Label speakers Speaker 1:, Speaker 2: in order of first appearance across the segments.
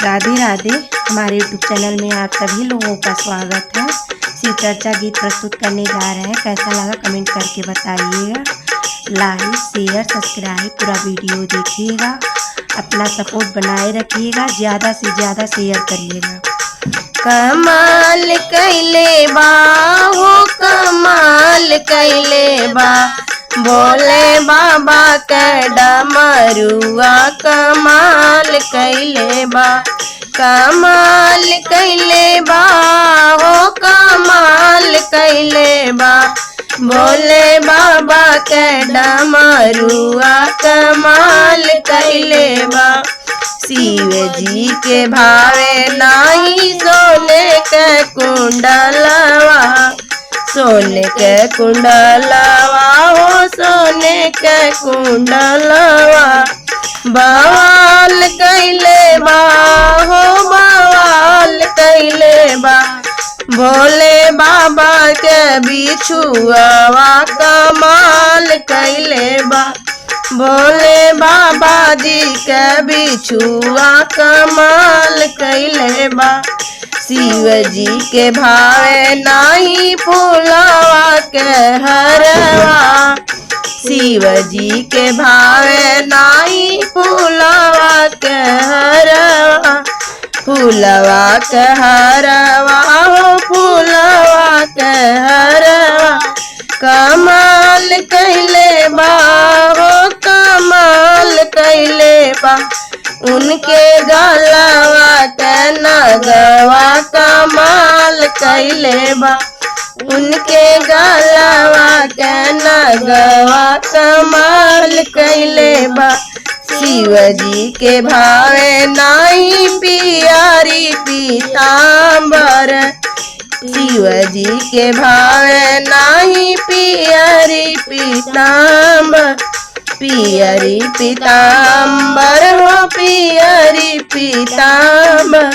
Speaker 1: राधे राधे। हमारे YouTube channel में आप सभी लोगों का स्वागत है। शिव चर्चा गीत प्रस्तुत करने जा रहे हैं। कैसा लगा कमेंट करके बताइएगा। लाइक शेयर सब्सक्राइब पूरा वीडियो देखिएगा। अपना सपोर्ट बनाए रखिएगा। ज़्यादा से ज़्यादा शेयर करिएगा। कमाल कैले बा हो कमाल कैले बा, भोले बाबा के डमरुआ कमाल कैले बा। कमाल कैले बा हो कमाल कैले बा, भोले बाबा के डमरुआ कमाल कैले बा। शिव जी के भावे नाही सोने के कुंडलवा, सोने के कुंडलवा हो सोने के कुंडलवा। बवाल कैले बा हो बवाल कैले बा, भोले बाबा के बिछुआ कमाल कैले बा। भोले बाबा जी के बिछुआ कमाल कैले बा। शिव जी के भावे नाही फूलवा के हरवा, शिव जी के भावे नाही फूलवा के हरवा। फूलवा के हरवा हो फूलवा के हरवा। कमाल कैले बा हो कमाल कैले बा, उनके गलवा के नगवा कमाल कैले बा। उनके गलवा के नगवा कमाल कैले बा। शिव जी के भावे नाही पियारी पीतांबर, शिव जी के भावे नाही पियरी पीतांबर। पियरी पीतांबर हो पियरी पीतांबर।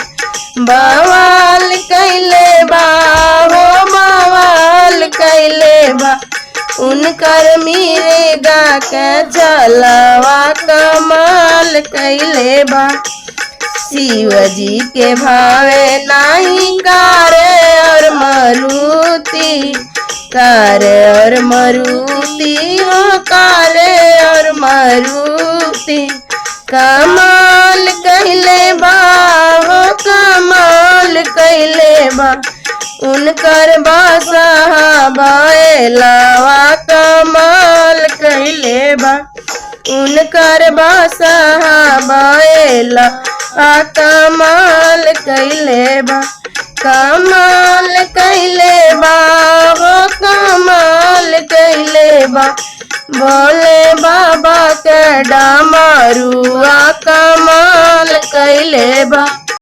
Speaker 1: बवाल कैले बा हो बवाल कैले बा, उनकर मिर्गा के जलवा कमाल कैले बा। शिव जी के भावे नाही कारे और मरुति, कारे और मरुति हो कारे और मरुति। कमाल कैले बा हो कमाल कैले बा, उनकर बादशाह बैलवा कमाल कैले बा। उनकर बादशाह बैला कमाल कैले बा। कमाल कैले बा हो कमाल कैले बा, भोले बाबा के डमरुआ कमाल कैले बा।